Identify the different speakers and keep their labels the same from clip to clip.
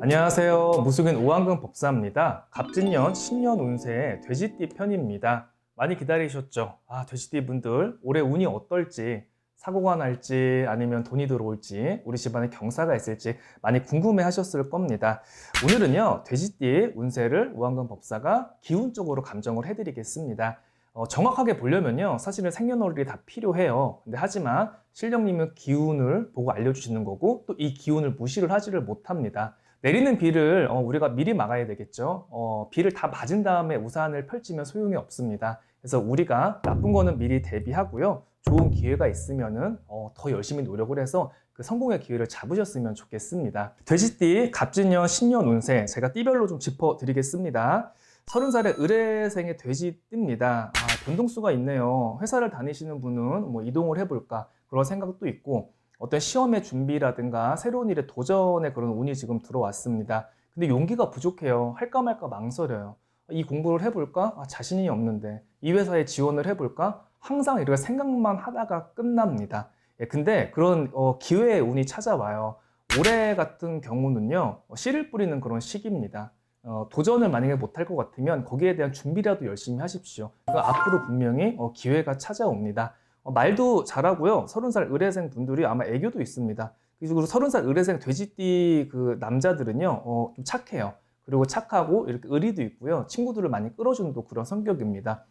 Speaker 1: 안녕하세요. 무속인 오한근 법사입니다. 갑진년 신년 운세 돼지띠 편입니다. 많이 기다리셨죠? 돼지띠 분들 올해 운이 어떨지, 사고가 날지 아니면 돈이 들어올지, 우리 집안에 경사가 있을지 많이 궁금해 하셨을 겁니다. 오늘은요, 돼지띠 운세를 오한근 법사가 기운적으로 감정을 해드리겠습니다. 정확하게 보려면요, 사실은 생년월일이 다 필요해요. 근데 하지만 실령님은 기운을 보고 알려주시는 거고, 또 이 기운을 무시를 하지를 못합니다. 내리는 비를 우리가 미리 막아야 되겠죠. 비를 다 맞은 다음에 우산을 펼치면 소용이 없습니다. 그래서 우리가 나쁜 거는 미리 대비하고요. 좋은 기회가 있으면은 더 열심히 노력을 해서 그 성공의 기회를 잡으셨으면 좋겠습니다. 돼지띠 갑진년 신년 운세 제가 띠별로 좀 짚어드리겠습니다. 30살의 의뢰생의 돼지띠입니다. 변동수가 있네요. 회사를 다니시는 분은 뭐 이동을 해볼까 그런 생각도 있고, 어떤 시험의 준비라든가 새로운 일에 도전의 그런 운이 지금 들어왔습니다. 근데 용기가 부족해요. 할까 말까 망설여요. 이 공부를 해볼까? 자신이 없는데. 이 회사에 지원을 해볼까? 항상 이렇게 생각만 하다가 끝납니다. 근데 그런 기회의 운이 찾아와요. 올해 같은 경우는요, 씨를 뿌리는 그런 시기입니다. 도전을 만약에 못할 것 같으면 거기에 대한 준비라도 열심히 하십시오. 앞으로 분명히 기회가 찾아옵니다. 말도 잘하고요. 30살 의뢰생 분들이 아마 애교도 있습니다. 그리고 30살 의뢰생 돼지띠 그 남자들은요, 좀 착해요. 그리고 착하고 이렇게 의리도 있고요. 친구들을 많이 끌어주는 또 그런 성격입니다.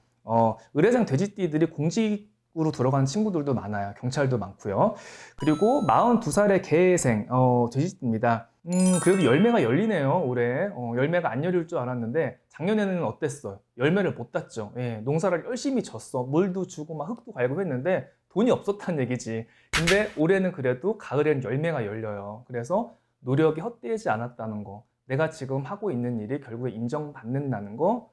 Speaker 1: 의뢰생 돼지띠들이 공직으로 들어가는 친구들도 많아요. 경찰도 많고요. 그리고 42살의 개생 돼지띠입니다. 그래도 열매가 열리네요, 올해. 열매가 안 열릴 줄 알았는데, 작년에는 어땠어요? 열매를 못 땄죠. 농사를 열심히 졌어. 물도 주고, 막 흙도 갈고 했는데, 돈이 없었다는 얘기지. 근데 올해는 그래도 가을에는 열매가 열려요. 그래서 노력이 헛되지 않았다는 거. 내가 지금 하고 있는 일이 결국에 인정받는다는 거.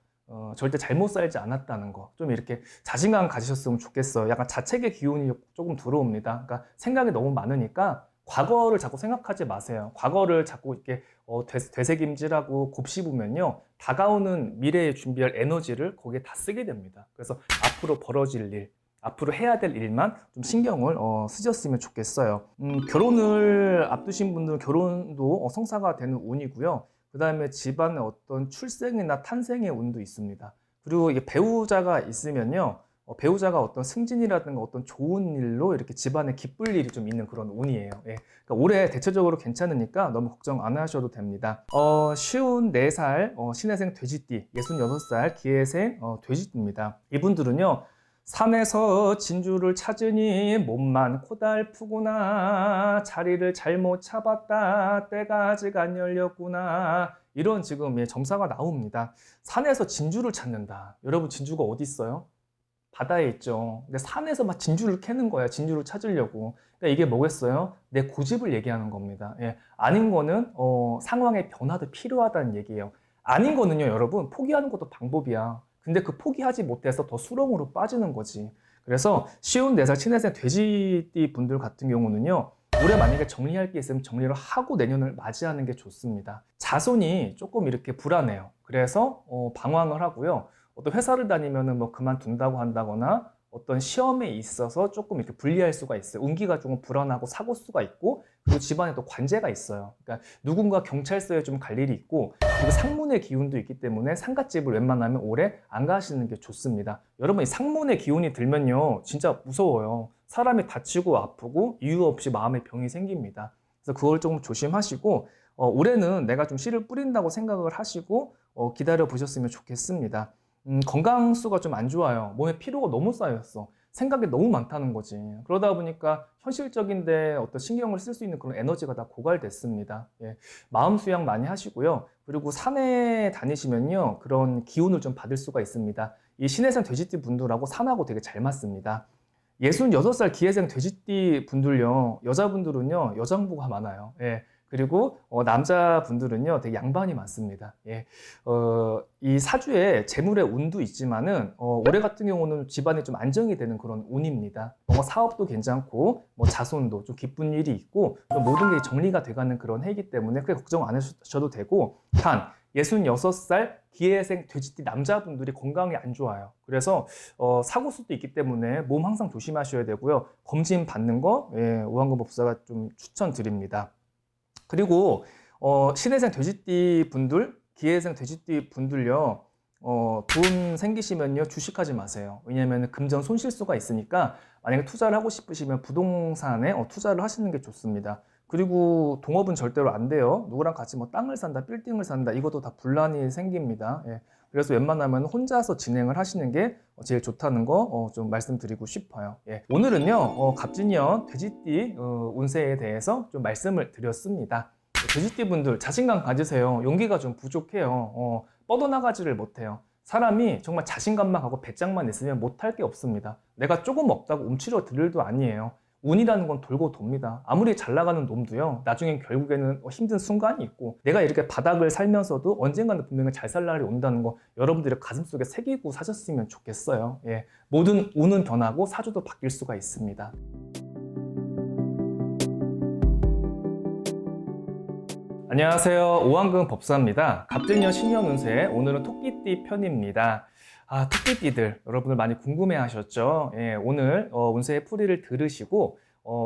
Speaker 1: 절대 잘못 살지 않았다는 거. 좀 이렇게 자신감 가지셨으면 좋겠어요. 약간 자책의 기운이 조금 들어옵니다. 그러니까 생각이 너무 많으니까, 과거를 자꾸 생각하지 마세요. 과거를 자꾸 이렇게 되새김질하고 곱씹으면요, 다가오는 미래에 준비할 에너지를 거기에 다 쓰게 됩니다. 그래서 앞으로 벌어질 일, 앞으로 해야 될 일만 좀 신경을 쓰셨으면 좋겠어요. 결혼을 앞두신 분들은 결혼도 성사가 되는 운이고요. 그 다음에 집안의 어떤 출생이나 탄생의 운도 있습니다. 그리고 이게 배우자가 있으면요, 배우자가 어떤 승진이라든가 어떤 좋은 일로 이렇게 집안에 기쁠 일이 좀 있는 그런 운이에요. 그러니까 올해 대체적으로 괜찮으니까 너무 걱정 안 하셔도 됩니다. 54살 신해생 돼지띠, 66살 기해생 돼지띠입니다. 이분들은요, 산에서 진주를 찾으니 몸만 고달프구나, 자리를 잘못 잡았다, 때가 아직 안 열렸구나, 이런 지금 점사가 나옵니다. 산에서 진주를 찾는다. 여러분, 진주가 어디 있어요? 바다에 있죠. 근데 산에서 막 진주를 캐는 거야. 진주를 찾으려고. 그러니까 이게 뭐겠어요? 내 고집을 얘기하는 겁니다. 아닌 거는 상황의 변화도 필요하다는 얘기예요. 아닌 거는요, 여러분, 포기하는 것도 방법이야. 근데 그 포기하지 못해서 더 수렁으로 빠지는 거지. 그래서 54살 친해생 돼지띠 분들 같은 경우는요, 올해 만약에 정리할 게 있으면 정리를 하고 내년을 맞이하는 게 좋습니다. 자손이 조금 이렇게 불안해요. 그래서 방황을 하고요. 어떤 회사를 다니면은 뭐 그만둔다고 한다거나, 어떤 시험에 있어서 조금 이렇게 불리할 수가 있어요. 운기가 조금 불안하고 사고 수가 있고, 그리고 집안에 또 관제가 있어요. 그러니까 누군가 경찰서에 좀 갈 일이 있고, 그리고 상문의 기운도 있기 때문에 상갓집을 웬만하면 올해 안 가시는 게 좋습니다. 여러분, 이 상문의 기운이 들면요, 진짜 무서워요. 사람이 다치고 아프고 이유 없이 마음에 병이 생깁니다. 그래서 그걸 좀 조심하시고, 올해는 내가 좀 씨를 뿌린다고 생각을 하시고 기다려 보셨으면 좋겠습니다. 건강수가 좀 안 좋아요. 몸에 피로가 너무 쌓였어. 생각이 너무 많다는 거지. 그러다 보니까 현실적인데 어떤 신경을 쓸 수 있는 그런 에너지가 다 고갈됐습니다. 마음 수양 많이 하시고요. 그리고 산에 다니시면요, 그런 기운을 좀 받을 수가 있습니다. 이 신해생 돼지띠 분들하고 산하고 되게 잘 맞습니다. 66살 기해생 돼지띠 분들요, 여자분들은요, 여장부가 많아요. 그리고 남자분들은요, 되게 양반이 많습니다. 이 사주에 재물의 운도 있지만은 올해 같은 경우는 집안이 좀 안정이 되는 그런 운입니다. 뭔가 사업도 괜찮고 뭐 자손도 좀 기쁜 일이 있고, 모든 게 정리가 돼가는 그런 해이기 때문에 크게 걱정 안 하셔도 되고, 단 66살 기해생 돼지띠 남자분들이 건강이 안 좋아요. 그래서 사고 수도 있기 때문에 몸 항상 조심하셔야 되고요. 검진 받는 거 오한근 법사가 좀 추천드립니다. 그리고 신해생 돼지띠 분들, 기해생 돼지띠 분들요, 돈 생기시면요, 주식하지 마세요. 왜냐면 금전 손실수가 있으니까 만약에 투자를 하고 싶으시면 부동산에 투자를 하시는 게 좋습니다. 그리고 동업은 절대로 안 돼요. 누구랑 같이 뭐 땅을 산다, 빌딩을 산다, 이것도 다 분란이 생깁니다. 예. 그래서 웬만하면 혼자서 진행을 하시는 게 제일 좋다는 거 좀 말씀드리고 싶어요. 예. 오늘은요, 갑진년 돼지띠 운세에 대해서 좀 말씀을 드렸습니다. 돼지띠 분들 자신감 가지세요. 용기가 좀 부족해요. 뻗어나가지를 못해요. 사람이 정말 자신감만 하고 배짱만 있으면 못할 게 없습니다. 내가 조금 없다고 움츠려 들 일도 아니에요. 운이라는 건 돌고 돕니다. 아무리 잘 나가는 놈도요, 나중엔 결국에는 힘든 순간이 있고, 내가 이렇게 바닥을 살면서도 언젠가는 분명히 잘 살 날이 온다는 거 여러분들의 가슴속에 새기고 사셨으면 좋겠어요. 예. 모든 운은 변하고 사주도 바뀔 수가 있습니다. 안녕하세요. 오한근 법사입니다. 갑진년 신년 운세, 오늘은 토끼띠 편입니다. 토끼띠들 여러분들 많이 궁금해 하셨죠? 예, 오늘 운세의 풀이를 들으시고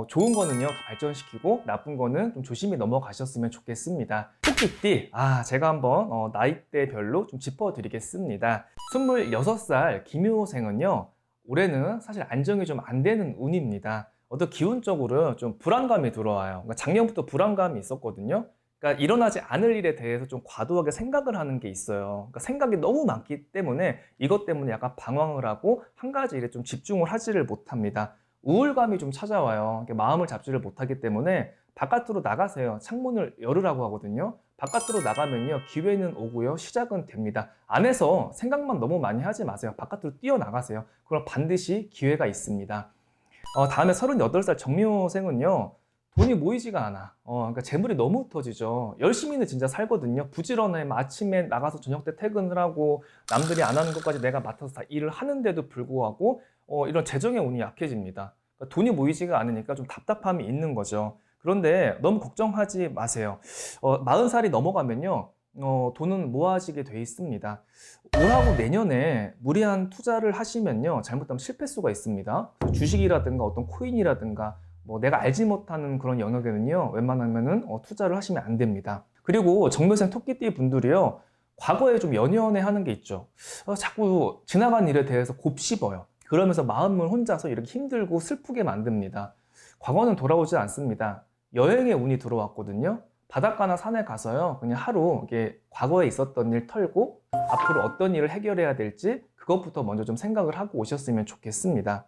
Speaker 1: 좋은 거는요 더 발전시키고 나쁜 거는 좀 조심히 넘어가셨으면 좋겠습니다. 토끼띠, 제가 한번 나이대별로 좀 짚어드리겠습니다. 26살 김효생은요, 올해는 사실 안정이 좀 안 되는 운입니다. 어떤 기운적으로 좀 불안감이 들어와요. 그러니까 작년부터 불안감이 있었거든요. 그러니까 일어나지 않을 일에 대해서 좀 과도하게 생각을 하는 게 있어요. 그러니까 생각이 너무 많기 때문에 이것 때문에 약간 방황을 하고 한 가지 일에 좀 집중을 하지를 못합니다. 우울감이 좀 찾아와요. 마음을 잡지를 못하기 때문에 바깥으로 나가세요. 창문을 열으라고 하거든요. 바깥으로 나가면요, 기회는 오고요, 시작은 됩니다. 안에서 생각만 너무 많이 하지 마세요. 바깥으로 뛰어나가세요. 그럼 반드시 기회가 있습니다. 다음에 38살 정묘생은요, 돈이 모이지가 않아. 그러니까 재물이 너무 흩어지죠. 열심히는 진짜 살거든요. 부지런해. 아침에 나가서 저녁 때 퇴근을 하고 남들이 안 하는 것까지 내가 맡아서 다 일을 하는데도 불구하고 이런 재정의 운이 약해집니다. 그러니까 돈이 모이지가 않으니까 좀 답답함이 있는 거죠. 그런데 너무 걱정하지 마세요. 40살이 넘어가면요, 돈은 모아지게 돼 있습니다. 올하고 내년에 무리한 투자를 하시면요, 잘못하면 실패수가 있습니다. 주식이라든가 어떤 코인이라든가 내가 알지 못하는 그런 영역에는요, 웬만하면은 투자를 하시면 안 됩니다. 그리고 정묘생 토끼띠 분들이요, 과거에 좀 연연해 하는 게 있죠. 자꾸 지나간 일에 대해서 곱씹어요. 그러면서 마음을 혼자서 이렇게 힘들고 슬프게 만듭니다. 과거는 돌아오지 않습니다. 여행의 운이 들어왔거든요. 바닷가나 산에 가서요, 그냥 하루 이게 과거에 있었던 일 털고 앞으로 어떤 일을 해결해야 될지 그것부터 먼저 좀 생각을 하고 오셨으면 좋겠습니다.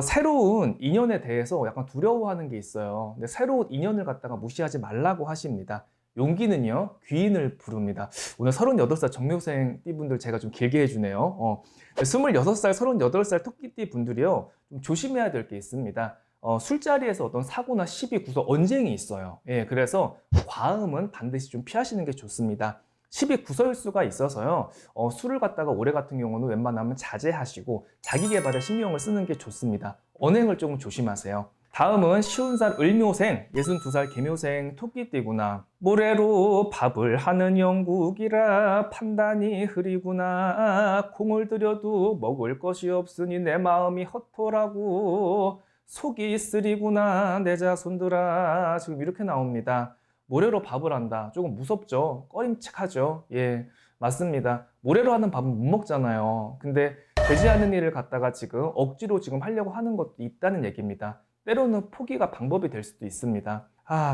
Speaker 1: 새로운 인연에 대해서 약간 두려워하는 게 있어요. 근데 새로운 인연을 갖다가 무시하지 말라고 하십니다. 용기는요, 귀인을 부릅니다. 오늘 38살 정묘생 띠분들 제가 좀 길게 해주네요. 26살, 38살 토끼띠 분들이요, 좀 조심해야 될 게 있습니다. 술자리에서 어떤 사고나 시비, 구설, 언쟁이 있어요. 예, 그래서 과음은 반드시 좀 피하시는 게 좋습니다. 시비 구설수가 있어서요, 술을 갖다가 올해 같은 경우는 웬만하면 자제하시고 자기 개발에 신경을 쓰는 게 좋습니다. 언행을 조금 조심하세요. 다음은 쉬운살 을묘생, 62살 개묘생 토끼띠구나. 모래로 밥을 하는 영국이라 판단이 흐리구나. 공을 들여도 먹을 것이 없으니 내 마음이 헛토라고. 속이 쓰리구나 내 자손들아. 지금 이렇게 나옵니다. 모래로 밥을 한다. 조금 무섭죠? 꺼림칙하죠? 예, 맞습니다. 모래로 하는 밥은 못 먹잖아요. 근데 되지 않는 일을 갖다가 지금 억지로 지금 하려고 하는 것도 있다는 얘기입니다. 때로는 포기가 방법이 될 수도 있습니다.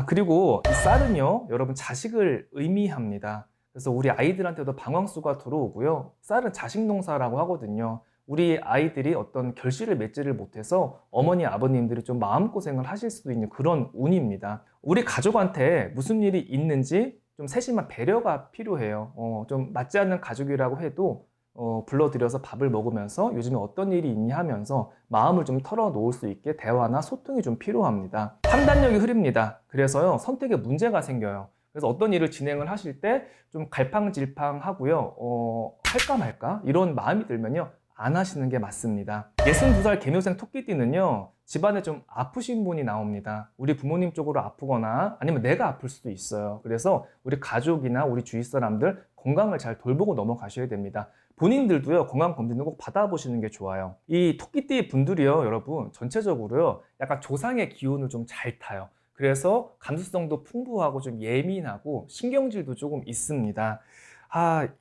Speaker 1: 그리고 이 쌀은요, 여러분 자식을 의미합니다. 그래서 우리 아이들한테도 방황수가 들어오고요. 쌀은 자식 농사라고 하거든요. 우리 아이들이 어떤 결실을 맺지를 못해서 어머니, 아버님들이 좀 마음고생을 하실 수도 있는 그런 운입니다. 우리 가족한테 무슨 일이 있는지 좀 세심한 배려가 필요해요. 좀 맞지 않는 가족이라고 해도 불러들여서 밥을 먹으면서 요즘에 어떤 일이 있냐 하면서 마음을 좀 털어놓을 수 있게 대화나 소통이 좀 필요합니다. 판단력이 흐립니다. 그래서요, 선택에 문제가 생겨요. 그래서 어떤 일을 진행을 하실 때 좀 갈팡질팡하고요, 할까 말까 이런 마음이 들면요, 안 하시는 게 맞습니다. 62살 개묘생 토끼띠는요, 집안에 좀 아프신 분이 나옵니다. 우리 부모님 쪽으로 아프거나 아니면 내가 아플 수도 있어요. 그래서 우리 가족이나 우리 주위 사람들 건강을 잘 돌보고 넘어가셔야 됩니다. 본인들도요, 건강검진을 꼭 받아보시는 게 좋아요. 이 토끼띠 분들이요, 여러분 전체적으로요, 약간 조상의 기운을 좀 잘 타요. 그래서 감수성도 풍부하고 좀 예민하고 신경질도 조금 있습니다.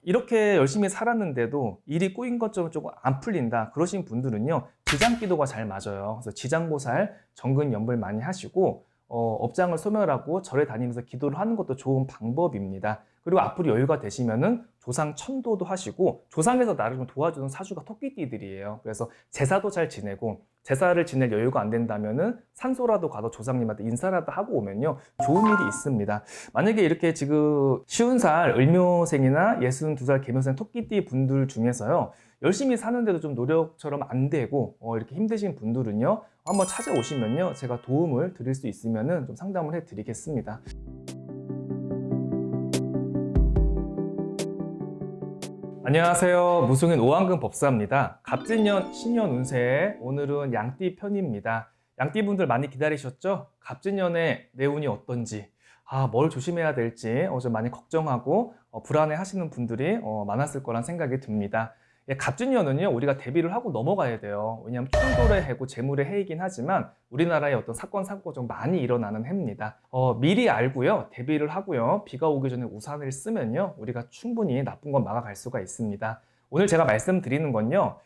Speaker 1: 이렇게 열심히 살았는데도 일이 꼬인 것처럼 조금 안 풀린다. 그러신 분들은요, 지장기도가 잘 맞아요. 그래서 지장보살, 정근연불 많이 하시고, 업장을 소멸하고 절에 다니면서 기도를 하는 것도 좋은 방법입니다. 그리고 앞으로 여유가 되시면은 조상 천도도 하시고, 조상에서 나를 좀 도와주는 사주가 토끼띠들이에요. 그래서 제사도 잘 지내고, 제사를 지낼 여유가 안 된다면은 산소라도 가서 조상님한테 인사라도 하고 오면요, 좋은 일이 있습니다. 만약에 이렇게 지금 50살 을묘생이나 62살 계묘생 토끼띠 분들 중에서요, 열심히 사는데도 좀 노력처럼 안 되고 이렇게 힘드신 분들은요, 한번 찾아오시면요, 제가 도움을 드릴 수 있으면은 좀 상담을 해 드리겠습니다. 안녕하세요. 무속인 오한근 법사입니다. 갑진년 신년 운세, 오늘은 양띠 편입니다. 양띠분들 많이 기다리셨죠? 갑진년의 내 운이 어떤지, 뭘 조심해야 될지 좀 많이 걱정하고 불안해 하시는 분들이 많았을 거란 생각이 듭니다. 갑진년은요, 우리가 대비를 하고 넘어가야 돼요. 왜냐하면 충돌의 해고 재물의 해이긴 하지만 우리나라에 어떤 사건 사고가 좀 많이 일어나는 해입니다. 미리 알고요, 대비를 하고요, 비가 오기 전에 우산을 쓰면요, 우리가 충분히 나쁜 건 막아갈 수가 있습니다. 오늘 제가 말씀드리는 건요,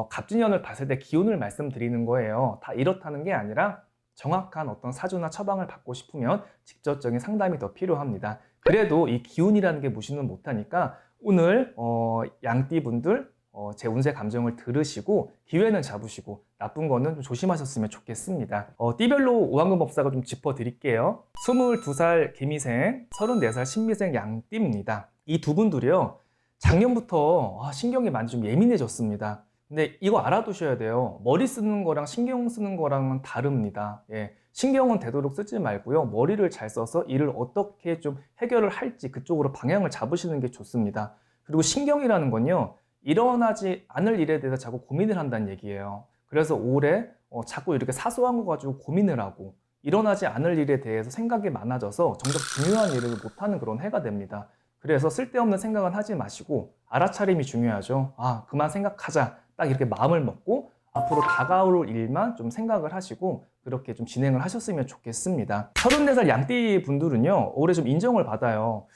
Speaker 1: 갑진년을 봤을 때 기운을 말씀드리는 거예요. 다 이렇다는 게 아니라 정확한 어떤 사주나 처방을 받고 싶으면 직접적인 상담이 더 필요합니다. 그래도 이 기운이라는 게 무시는 못하니까 오늘 양띠분들 제 운세 감정을 들으시고 기회는 잡으시고 나쁜 거는 좀 조심하셨으면 좋겠습니다. 띠별로 오한근 법사가 좀 짚어드릴게요. 22살 개미생, 34살 신미생 양띠입니다. 이 두 분들이요, 작년부터 신경이 많이 좀 예민해졌습니다. 근데 이거 알아두셔야 돼요. 머리 쓰는 거랑 신경 쓰는 거랑은 다릅니다. 신경은 되도록 쓰지 말고요, 머리를 잘 써서 일을 어떻게 좀 해결을 할지 그쪽으로 방향을 잡으시는 게 좋습니다. 그리고 신경이라는 건요, 일어나지 않을 일에 대해서 자꾸 고민을 한다는 얘기예요. 그래서 올해 자꾸 이렇게 사소한 거 가지고 고민을 하고 일어나지 않을 일에 대해서 생각이 많아져서 정작 중요한 일을 못하는 그런 해가 됩니다. 그래서 쓸데없는 생각은 하지 마시고 알아차림이 중요하죠. 그만 생각하자. 딱 이렇게 마음을 먹고 앞으로 다가올 일만 좀 생각을 하시고 그렇게 좀 진행을 하셨으면 좋겠습니다. 34살 양띠 분들은요, 올해 좀 인정을 받아요.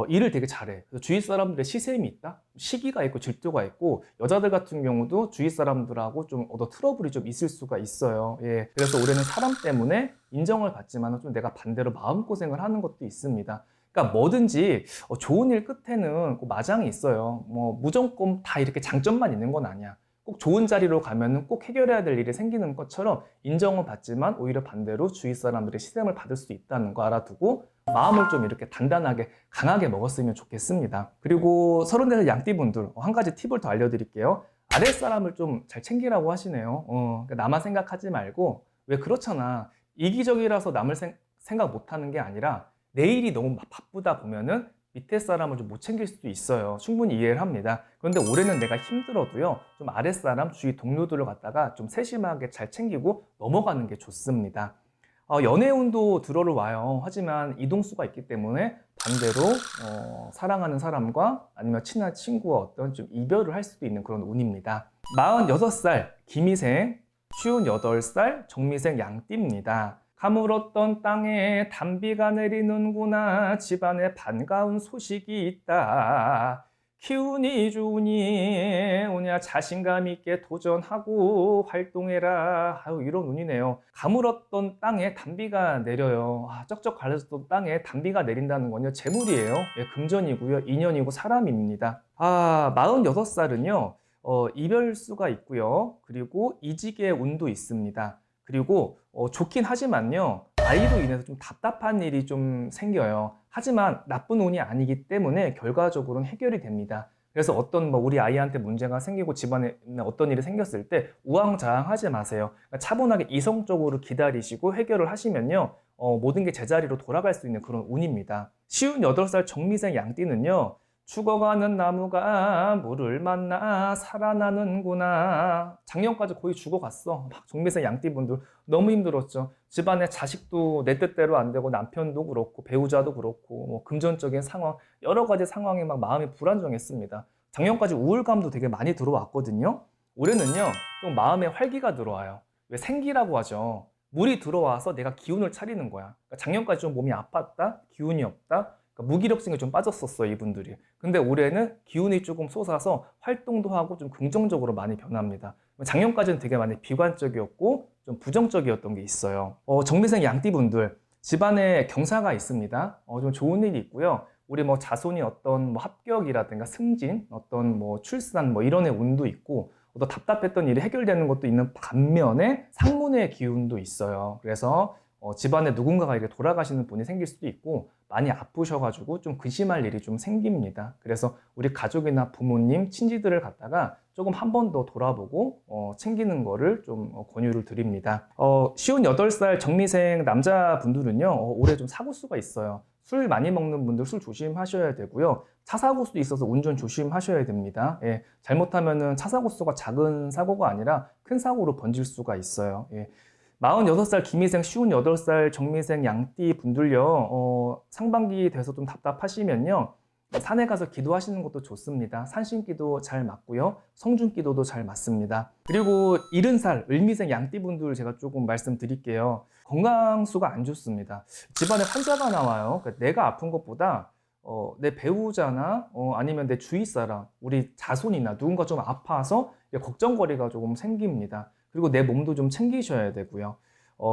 Speaker 1: 일을 되게 잘해. 그래서 주위 사람들의 시샘이 있다? 시기가 있고 질투가 있고, 여자들 같은 경우도 주위 사람들하고 좀 트러블이 좀 있을 수가 있어요. 그래서 올해는 사람 때문에 인정을 받지만 좀 내가 반대로 마음고생을 하는 것도 있습니다. 그러니까 뭐든지 좋은 일 끝에는 꼭 마장이 있어요. 무조건 다 이렇게 장점만 있는 건 아니야. 꼭 좋은 자리로 가면은 꼭 해결해야 될 일이 생기는 것처럼 인정은 받지만 오히려 반대로 주위 사람들의 시샘을 받을 수 있다는 거 알아두고 마음을 좀 이렇게 단단하게 강하게 먹었으면 좋겠습니다. 그리고 34살 양띠분들 한 가지 팁을 더 알려드릴게요. 아랫사람을 좀 잘 챙기라고 하시네요. 그러니까 나만 생각하지 말고, 왜 그렇잖아, 이기적이라서 남을 생각 못하는 게 아니라 내일이 너무 바쁘다 보면은 밑에 사람을 좀 못 챙길 수도 있어요. 충분히 이해를 합니다. 그런데 올해는 내가 힘들어도요, 좀 아랫사람, 주위 동료들을 갖다가 좀 세심하게 잘 챙기고 넘어가는 게 좋습니다. 연애운도 들어를 와요. 하지만 이동수가 있기 때문에 반대로 사랑하는 사람과 아니면 친한 친구와 어떤 좀 이별을 할 수도 있는 그런 운입니다. 46살 김희생, 58살 정미생 양띠입니다. 가물었던 땅에 단비가 내리는구나. 집안에 반가운 소식이 있다. 기운이 좋으니 오냐 자신감 있게 도전하고 활동해라. 이런 운이네요. 가물었던 땅에 단비가 내려요. 쩍쩍 갈라졌던 땅에 단비가 내린다는 건요, 재물이에요. 금전이고요, 인연이고 사람입니다. 46살은요 이별수가 있고요, 그리고 이직의 운도 있습니다. 그리고 좋긴 하지만요, 아이로 인해서 좀 답답한 일이 좀 생겨요. 하지만 나쁜 운이 아니기 때문에 결과적으로는 해결이 됩니다. 그래서 어떤 우리 아이한테 문제가 생기고 집안에 어떤 일이 생겼을 때 우왕좌왕하지 마세요. 그러니까 차분하게 이성적으로 기다리시고 해결을 하시면요, 모든 게 제자리로 돌아갈 수 있는 그런 운입니다. 58살 정미생 양띠는요, 죽어가는 나무가 물을 만나 살아나는구나. 작년까지 거의 죽어갔어. 정미생 양띠분들 너무 힘들었죠. 집안에 자식도 내 뜻대로 안 되고, 남편도 그렇고 배우자도 그렇고 금전적인 상황, 여러 가지 상황에 마음이 불안정했습니다. 작년까지 우울감도 되게 많이 들어왔거든요. 올해는요 좀 마음에 활기가 들어와요. 왜 생기라고 하죠. 물이 들어와서 내가 기운을 차리는 거야. 그러니까 작년까지 좀 몸이 아팠다, 기운이 없다, 그러니까 무기력증이 좀 빠졌었어, 이분들이. 근데 올해는 기운이 조금 솟아서 활동도 하고 좀 긍정적으로 많이 변합니다. 작년까지는 되게 많이 비관적이었고 좀 부정적이었던 게 있어요. 정미생 양띠분들, 집안에 경사가 있습니다. 좀 좋은 일이 있고요. 우리 뭐 자손이 어떤 뭐 합격이라든가 승진, 어떤 뭐 출산 뭐 이런 애 운도 있고, 또 답답했던 일이 해결되는 것도 있는 반면에 상문의 기운도 있어요. 그래서 집안에 누군가가 이렇게 돌아가시는 분이 생길 수도 있고, 많이 아프셔가지고 좀 근심할 일이 좀 생깁니다. 그래서 우리 가족이나 부모님, 친지들을 갖다가 조금 한 번 더 돌아보고 챙기는 거를 좀 권유를 드립니다. 58살 정미생 남자분들은요, 올해 좀 사고 수가 있어요. 술 많이 먹는 분들 술 조심하셔야 되고요. 차 사고 수도 있어서 운전 조심하셔야 됩니다. 예, 잘못하면은 차 사고 수가 작은 사고가 아니라 큰 사고로 번질 수가 있어요. 예. 46살 김희생, 58살 정미생 양띠 분들요, 상반기 돼서 좀 답답하시면요, 산에 가서 기도하시는 것도 좋습니다. 산신기도 잘 맞고요, 성준기도도 잘 맞습니다. 그리고 70살 을미생 양띠 분들 제가 조금 말씀드릴게요. 건강수가 안 좋습니다. 집안에 환자가 나와요. 그러니까 내가 아픈 것보다 내 배우자나 아니면 내 주위 사람, 우리 자손이나 누군가 좀 아파서 걱정거리가 조금 생깁니다. 그리고 내 몸도 좀 챙기셔야 되고요.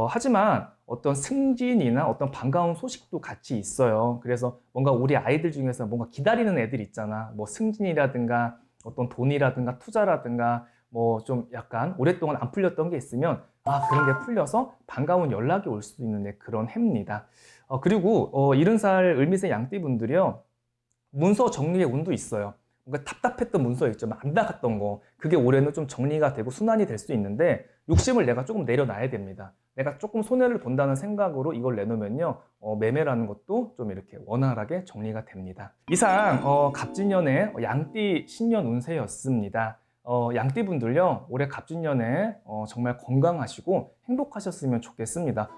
Speaker 1: 하지만 어떤 승진이나 어떤 반가운 소식도 같이 있어요. 그래서 뭔가 우리 아이들 중에서 뭔가 기다리는 애들 있잖아. 뭐 승진이라든가 어떤 돈이라든가 투자라든가 뭐 좀 약간 오랫동안 안 풀렸던 게 있으면 그런 게 풀려서 반가운 연락이 올 수도 있는 그런 해입니다. 그리고 70살 을미생 양띠분들이요, 문서 정리의 운도 있어요. 뭔가 답답했던 문서 있죠. 안 나갔던 거. 그게 올해는 좀 정리가 되고 순환이 될 수 있는데, 욕심을 내가 조금 내려놔야 됩니다. 내가 조금 손해를 본다는 생각으로 이걸 내놓으면요, 매매라는 것도 좀 이렇게 원활하게 정리가 됩니다. 이상 갑진년의 양띠 신년 운세였습니다. 양띠분들요, 올해 갑진년에 정말 건강하시고 행복하셨으면 좋겠습니다.